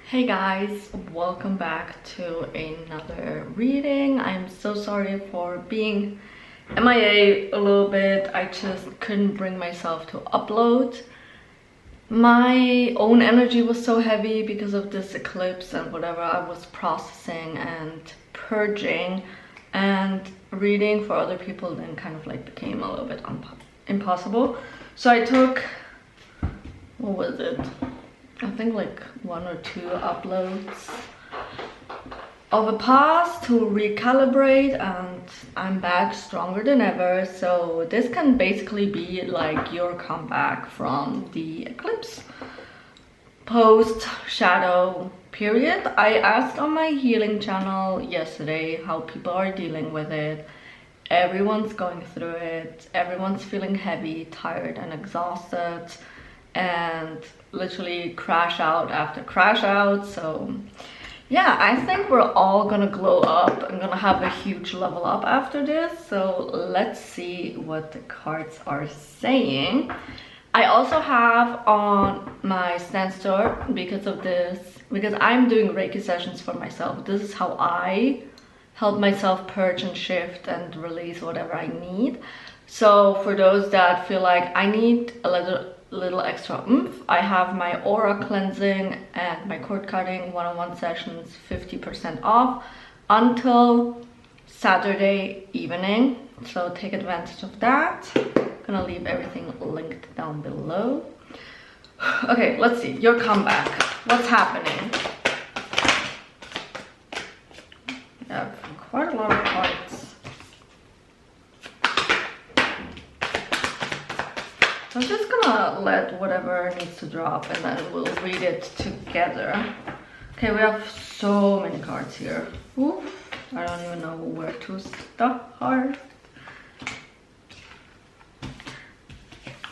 Hey guys, welcome back to another reading. I'm so sorry for being MIA a little bit. I just couldn't bring myself to upload. My own energy was so heavy because of this eclipse and whatever I was processing and purging, and reading for other people then kind of like became a little bit impossible. So I took, what was it? I think like 1 or 2 uploads of a past to recalibrate, and I'm back stronger than ever. So this can basically be like your comeback from the eclipse post shadow period. I asked on my healing channel yesterday how people are dealing with it. Everyone's going through it. Everyone's feeling heavy, tired and exhausted, and literally crash out after crash out. So yeah, I think we're all gonna glow up. I'm gonna have a huge level up after this. So let's see what the cards are saying. I also have on my stand store, because of this, because I'm doing Reiki sessions for myself. This is how I help myself purge and shift and release whatever I need. So for those that feel like I need a little extra oomph, I have my aura cleansing and my cord cutting one-on-one sessions 50% off until Saturday evening. So take advantage of that. I'm gonna leave everything linked down below. Okay, let's see your comeback. What's happening? I have quite a lot of cards. I'm just gonna let whatever needs to drop and then we'll read it together. Okay, we have so many cards here. Oof, I don't even know where to start.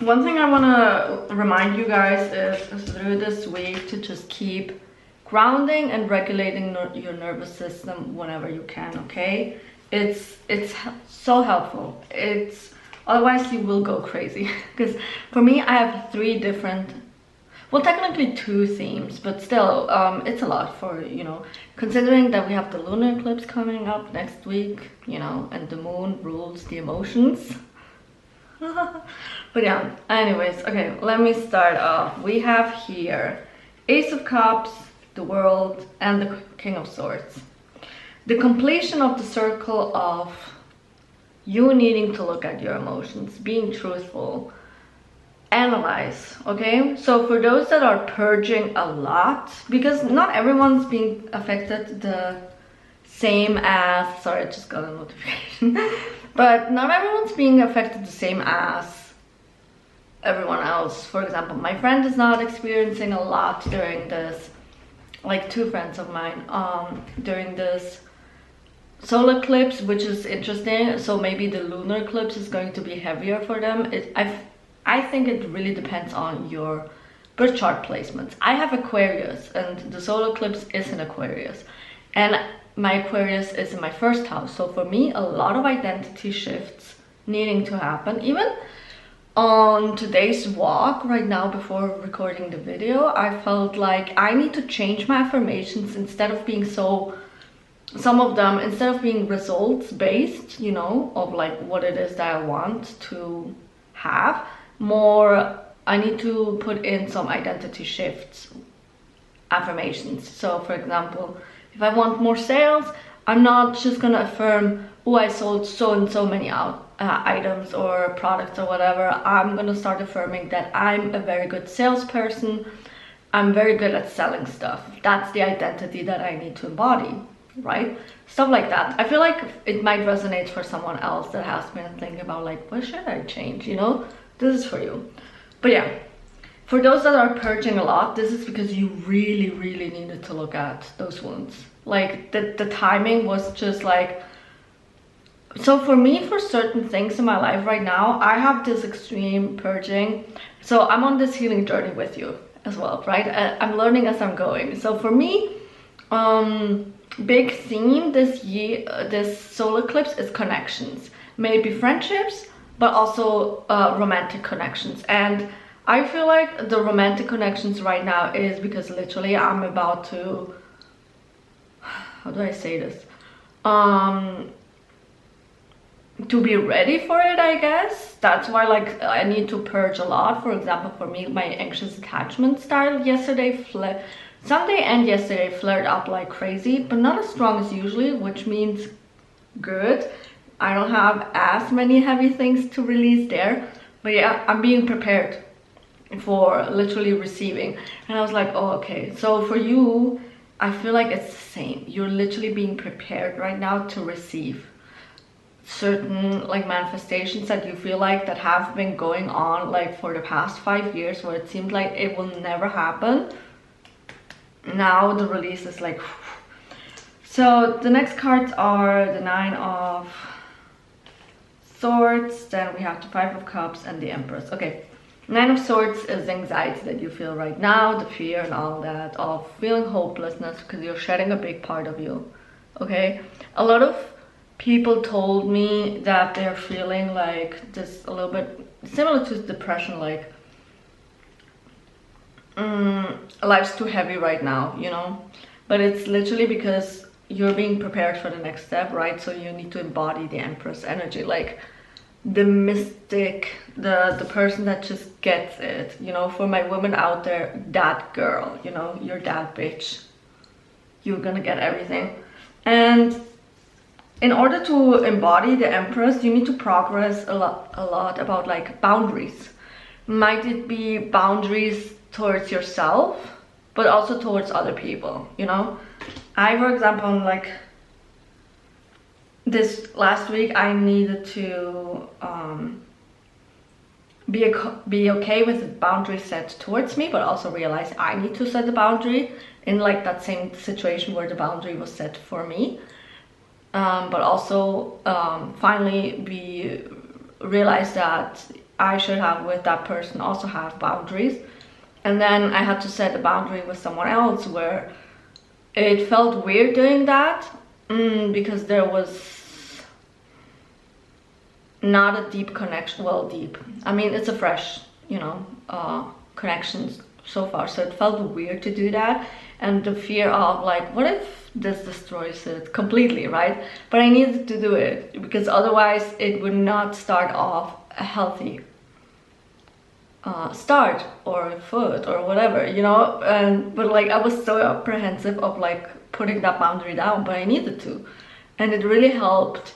One thing I want to remind you guys is through this week to just keep grounding and regulating your nervous system whenever you can, okay? It's so helpful. Otherwise you will go crazy. Because for me, I have 3 different, well, technically 2 themes, but still, it's a lot for, considering that we have the lunar eclipse coming up next week, and the moon rules the emotions. But yeah, anyways, okay, let me start off. We have here Ace of Cups, the World, and the King of Swords. The completion of the circle of you needing to look at your emotions, being truthful, analyze, okay? So for those that are purging a lot, because not everyone's being affected the same as, sorry, I just got a notification, but not everyone's being affected the same as everyone else. For example, my friend is not experiencing a lot during this, like 2 friends of mine, during this solar eclipse, which is interesting. So maybe the lunar eclipse is going to be heavier for them. I think it really depends on your birth chart placements. I have Aquarius, and the solar eclipse is in Aquarius, and my Aquarius is in my 1st house. So for me, a lot of identity shifts needing to happen. Even on today's walk right now before recording the video, I felt like I need to change my affirmations. Instead of being some of them, instead of being results based, of like what it is that I want to have, more I need to put in some identity shifts affirmations. So for example, if I want more sales, I'm not just gonna affirm, oh, I sold so and so many items or products or whatever. I'm gonna start affirming that I'm a very good salesperson. I'm very good at selling stuff. That's the identity that I need to embody, right? Stuff like that. I feel like it might resonate for someone else that has been thinking about like, what should I change? This is for you. But yeah, for those that are purging a lot, this is because you really, really needed to look at those wounds. Like the timing was just like, so for me, for certain things in my life right now, I have this extreme purging. So I'm on this healing journey with you as well, right? I'm learning as I'm going. So for me, big theme this year, this solar eclipse, is connections. Maybe friendships, but also romantic connections. And I feel like the romantic connections right now is because literally I'm about to, how do I say this? To be ready for it, I guess. That's why like I need to purge a lot. For example, for me, my anxious attachment style Sunday and yesterday flared up like crazy, but not as strong as usually, which means good. I don't have as many heavy things to release there, but yeah, I'm being prepared for literally receiving. And I was like, oh, okay. So for you, I feel like it's the same. You're literally being prepared right now to receive certain like manifestations that you feel like that have been going on like for the past 5 years, where it seemed like it will never happen. Now the release is like so the next cards are the 9 of Swords, then we have the 5 of Cups and the Empress. Okay, 9 of Swords is the anxiety that you feel right now, the fear and all that, of feeling hopelessness because you're shedding a big part of you. Okay, a lot of people told me that they're feeling like this a little bit similar to depression, like life's too heavy right now, you know, but it's literally because you're being prepared for the next step, right? So you need to embody the Empress energy, like the mystic, the person that just gets it, you know. For my women out there, that girl, you know, you're that bitch, you're gonna get everything. And in order to embody the Empress, you need to progress a lot about like boundaries. Might it be boundaries towards yourself, but also towards other people, you know. I, for example, like this last week, I needed to be okay with the boundary set towards me, but also realize I need to set the boundary in like that same situation where the boundary was set for me. But also finally realize that I should have with that person also have boundaries. And then I had to set a boundary with someone else where it felt weird doing that because there was not a deep connection. Well, deep, I mean, it's a fresh, you know, connection so far, so it felt weird to do that. And the fear of like, what if this destroys it completely, right? But I needed to do it because otherwise it would not start off a healthy start or foot or whatever, you know. And but like I was so apprehensive of like putting that boundary down, but I needed to, and it really helped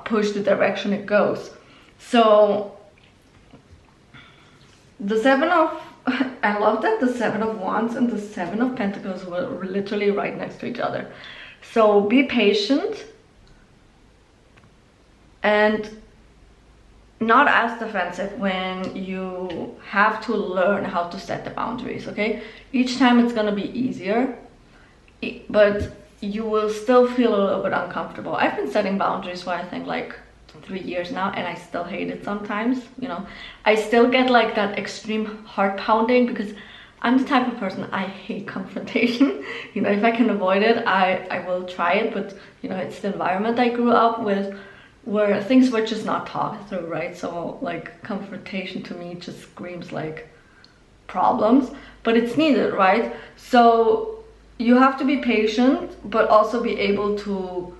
push the direction it goes. So the 7 of I love that the 7 of Wands and the 7 of Pentacles were literally right next to each other. So be patient and not as defensive when you have to learn how to set the boundaries, okay? Each time it's gonna be easier, but you will still feel a little bit uncomfortable. I've been setting boundaries for I think like 3 years now, and I still hate it sometimes, you know. I still get like that extreme heart pounding because I'm the type of person, I hate confrontation. You know, if I can avoid it, I will try it, but you know, it's the environment I grew up with where things were just not talked through, right? So like confrontation to me just screams like problems, but it's needed, right? So you have to be patient, but also be able to,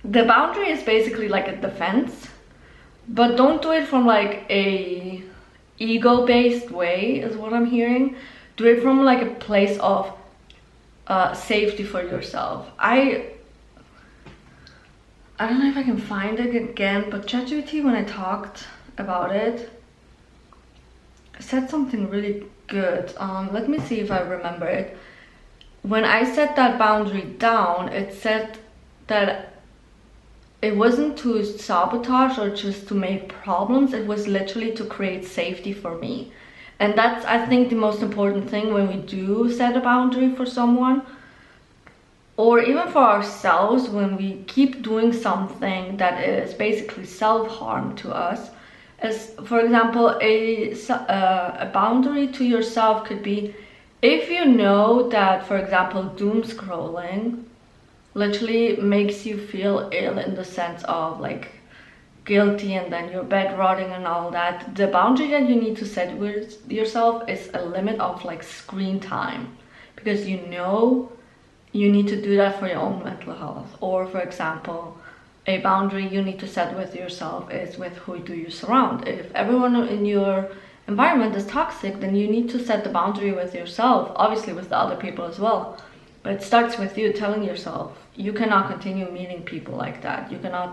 the boundary is basically like a defense, but don't do it from like a ego-based way is what I'm hearing. Do it from like a place of safety for yourself. I don't know if I can find it again, but ChatGPT, when I talked about it, said something really good. Let me see if I remember it. When I set that boundary down, it said that it wasn't to sabotage or just to make problems. It was literally to create safety for me. And that's, I think, the most important thing when we do set a boundary for someone, or even for ourselves, when we keep doing something that is basically self-harm to us. As for example, a boundary to yourself could be if you know that, for example, doom scrolling literally makes you feel ill in the sense of like guilty and then your bed rotting and all that. The boundary that you need to set with yourself is a limit of like screen time, because you know you need to do that for your own mental health. Or for example, a boundary you need to set with yourself is with who do you surround. If everyone in your environment is toxic, then you need to set the boundary with yourself, obviously with the other people as well. But it starts with you telling yourself you cannot continue meeting people like that. You cannot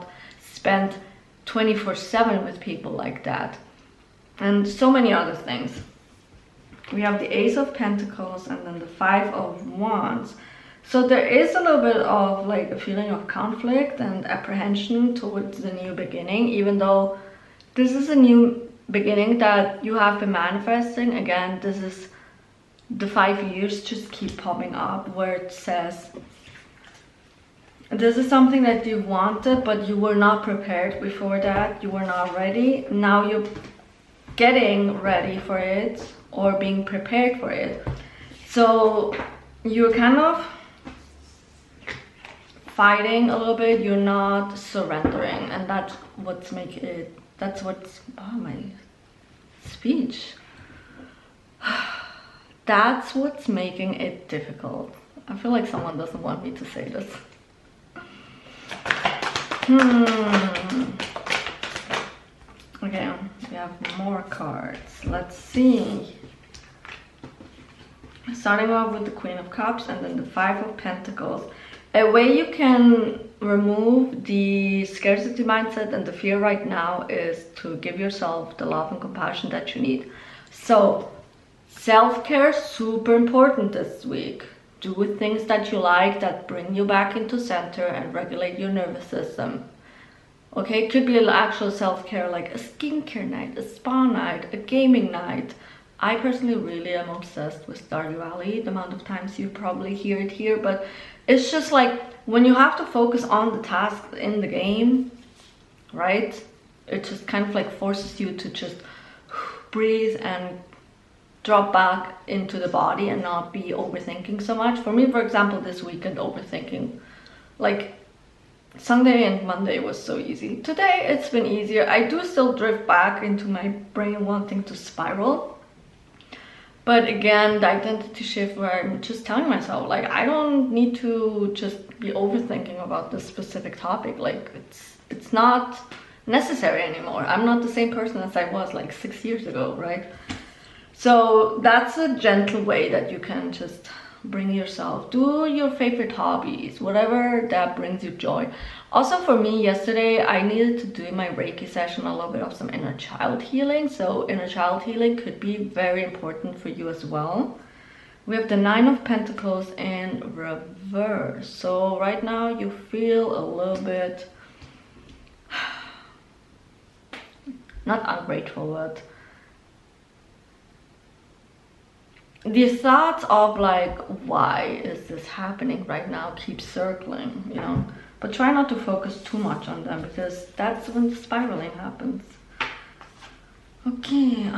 spend 24/7 with people like that. And so many other things. We have the Ace of Pentacles and then the Five of Wands. So there is a little bit of like a feeling of conflict and apprehension towards the new beginning, even though this is a new beginning that you have been manifesting. Again, this is the 5 years just keep popping up, where it says this is something that you wanted but you were not prepared before that. You were not ready. Now you're getting ready for it or being prepared for it. So you're kind of fighting a little bit. You're not surrendering, and that's what's making it, that's what's, oh my speech, that's what's making it difficult. I feel like someone doesn't want me to say this. Okay, we have more cards. Let's see. Starting off with the Queen of Cups and then the Five of Pentacles. A way you can remove the scarcity mindset and the fear right now is to give yourself the love and compassion that you need. So self-care, super important this week. Do things that you like, that bring you back into center and regulate your nervous system. Okay, it could be an actual self-care, like a skincare night, a spa night, a gaming night. I personally really am obsessed with Stardew Valley. The amount of times you probably hear it here, but it's just like when you have to focus on the task in the game, right? It just kind of like forces you to just breathe and drop back into the body and not be overthinking so much. For me, for example, this weekend overthinking, like Sunday and Monday was so easy. Today it's been easier. I do still drift back into my brain wanting to spiral. But again, the identity shift where I'm just telling myself, like, I don't need to just be overthinking about this specific topic. Like, it's not necessary anymore. I'm not the same person as I was like 6 years ago, right? So that's a gentle way that you can just bring yourself, do your favorite hobbies, whatever that brings you joy. Also for me, yesterday I needed to do my Reiki session, a little bit of some inner child healing. So inner child healing could be very important for you as well. We have the Nine of Pentacles in reverse. So right now you feel a little bit not ungrateful, but the thoughts of like, why is this happening right now, keep circling, you know, but try not to focus too much on them, because that's when the spiraling happens. Okay,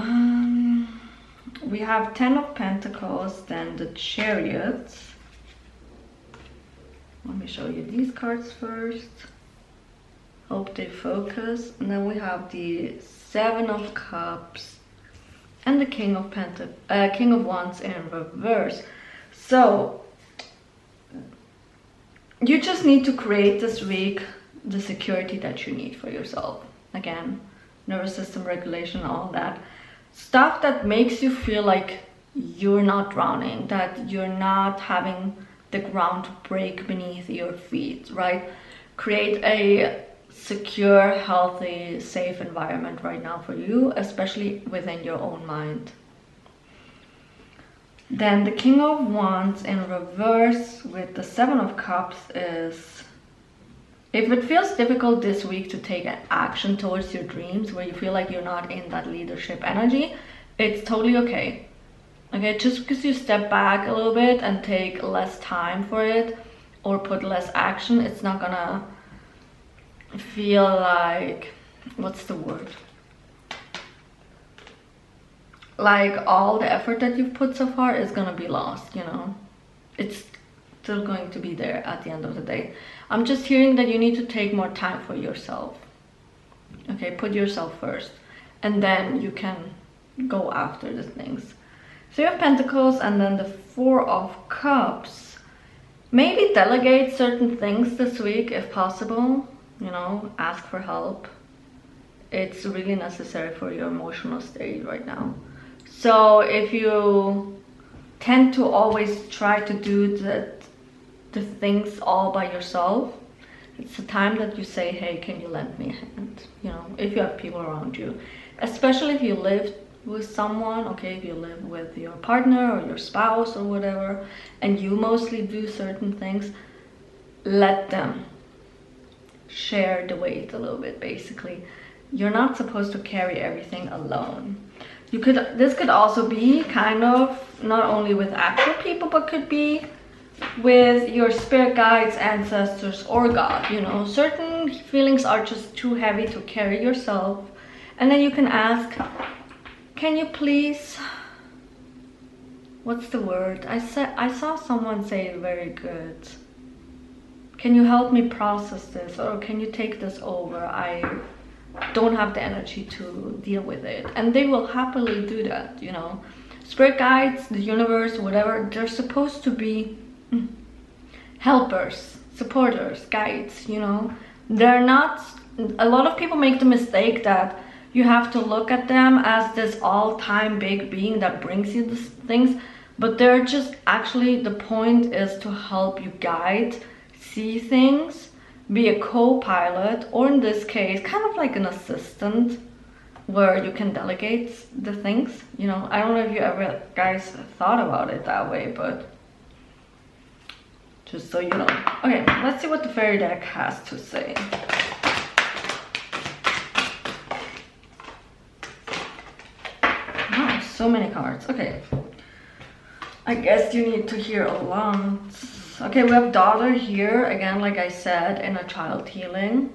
we have 10 of Pentacles, then the Chariot. Let me show you these cards first. Hope they focus. And then we have the 7 of Cups and the King of Wands in reverse. So you just need to create this week the security that you need for yourself. Again, nervous system regulation, all that stuff that makes you feel like you're not drowning, that you're not having the ground break beneath your feet, right? Create a secure, healthy, safe environment right now for you, especially within your own mind. Then the King of Wands in reverse with the 7 of Cups is, if it feels difficult this week to take action towards your dreams, where you feel like you're not in that leadership energy, it's totally okay. Okay, just because you step back a little bit and take less time for it or put less action, it's not gonna feel like, what's the word, like all the effort that you've put so far is gonna be lost, you know. It's still going to be there at the end of the day. I'm just hearing that you need to take more time for yourself. Okay, put yourself first, and then you can go after the things. Three of Pentacles and then the Four of Cups. Maybe delegate certain things this week if possible. You know, ask for help. It's really necessary for your emotional state right now. So if you tend to always try to do the things all by yourself, it's the time that you say, hey, can you lend me a hand? You know, if you have people around you, especially if you live with someone, okay, if you live with your partner or your spouse or whatever, and you mostly do certain things, let them share the weight a little bit. Basically, you're not supposed to carry everything alone. This could also be kind of not only with actual people, but could be with your spirit guides, ancestors, or God. You know, certain feelings are just too heavy to carry yourself, and then you can ask, can you please, what's the word? I saw someone say it very good. Can you help me process this, or can you take this over? I don't have the energy to deal with it. And they will happily do that, you know. Spirit guides, the universe, whatever, they're supposed to be helpers, supporters, guides, you know. They're not, a lot of people make the mistake that you have to look at them as this all-time big being that brings you these things, but they're just, actually the point is to help you guide, see things, be a co-pilot, or in this case kind of like an assistant where you can delegate the things, you know. I don't know if you ever guys thought about it that way, but just so you know. Okay, let's see what the fairy deck has to say. Wow, so many cards. Okay, I guess you need to hear a lot. Okay, we have daughter here again, like I said, inner child healing.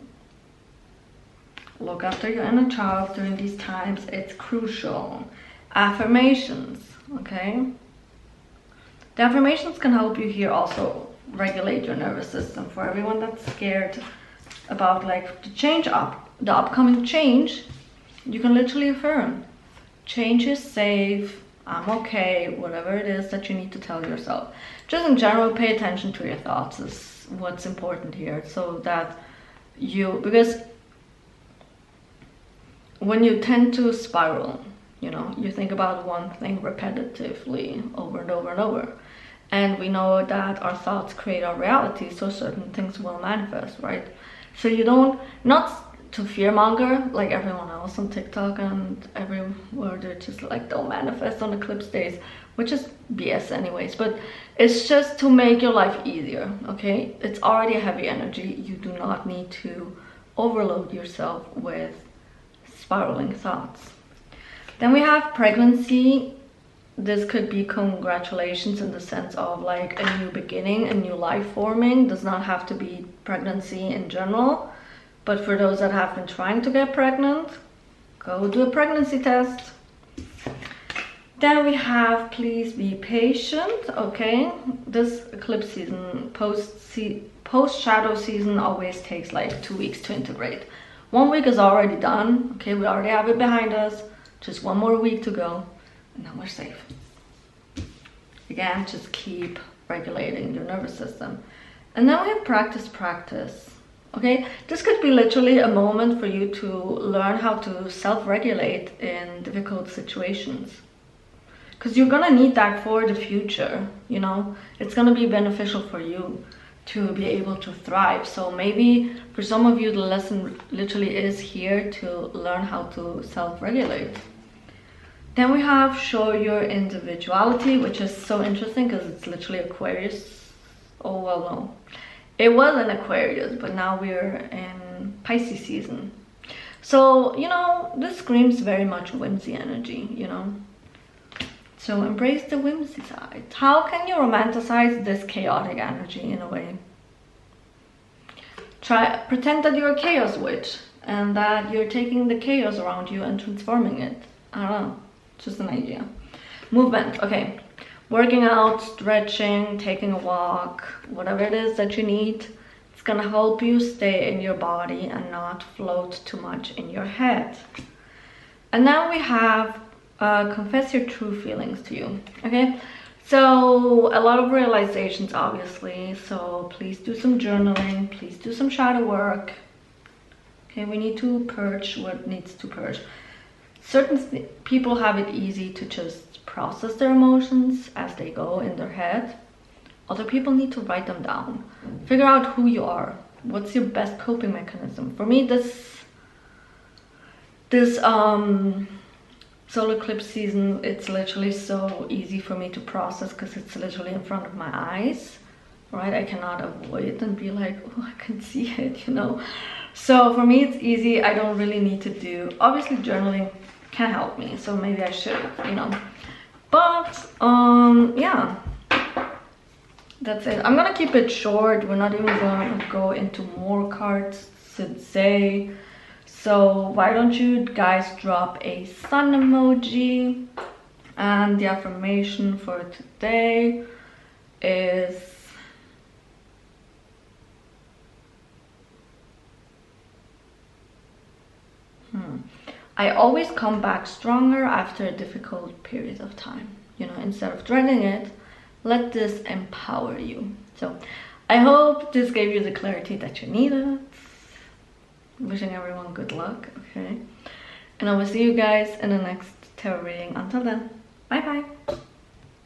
Look after your inner child during these times, it's crucial. Affirmations, okay? The affirmations can help you here also regulate your nervous system. For everyone that's scared about like the upcoming change, you can literally affirm, change is safe, I'm okay, whatever it is that you need to tell yourself. Just in general, pay attention to your thoughts is what's important here, so that because when you tend to spiral, you know, you think about one thing repetitively over and over and over. And we know that our thoughts create our reality, so certain things will manifest, right? So you don't, not to fearmonger like everyone else on TikTok and everywhere, they're just like, don't manifest on eclipse days, which is BS anyways, but it's just to make your life easier, okay? It's already a heavy energy. You do not need to overload yourself with spiraling thoughts. Then we have pregnancy. This could be congratulations in the sense of like a new beginning, a new life forming. Does not have to be pregnancy in general, but for those that have been trying to get pregnant, go do a pregnancy test. Then we have please be patient, okay? This eclipse season, post shadow season always takes like 2 weeks to integrate. 1 week is already done, okay? We already have it behind us. Just 1 more week to go, and then we're safe. Again, just keep regulating your nervous system. And then we have practice, okay? This could be literally a moment for you to learn how to self-regulate in difficult situations. Because you're gonna need that for the future, you know? It's gonna be beneficial for you to be able to thrive. So maybe for some of you, the lesson literally is here to learn how to self-regulate. Then we have show your individuality, which is so interesting because it's literally Aquarius. Oh, well, no. It was an Aquarius, but now we're in Pisces season. So, you know, this screams very much whimsy energy, you know? So embrace the whimsy side. How can you romanticize this chaotic energy in a way? Pretend that you're a chaos witch and that you're taking the chaos around you and transforming it. I don't know. Just an idea. Movement, okay. Working out, stretching, taking a walk, whatever it is that you need. It's gonna help you stay in your body and not float too much in your head. And now we have confess your true feelings to you. Okay, so a lot of realizations, obviously, so please do some journaling, please do some shadow work. Okay, we need to purge what needs to purge. Certain people have it easy to just process their emotions as they go in their head. Other people need to write them down. Figure out who you are. What's your best coping mechanism? For me, this solar eclipse season, it's literally so easy for me to process because it's literally in front of my eyes, right? I cannot avoid it and be like, oh, I can see it, you know? So for me, it's easy. I don't really need to do, obviously journaling can help me, so maybe I should, you know? But, yeah. That's it. I'm gonna keep it short. We're not even gonna go into more cards today. So why don't you guys drop a sun emoji? And the affirmation for today is I always come back stronger after a difficult period of time. You know, instead of dreading it, let this empower you. So I hope this gave you the clarity that you needed. Wishing everyone good luck, okay? And I will see you guys in the next tarot reading. Until then, bye bye.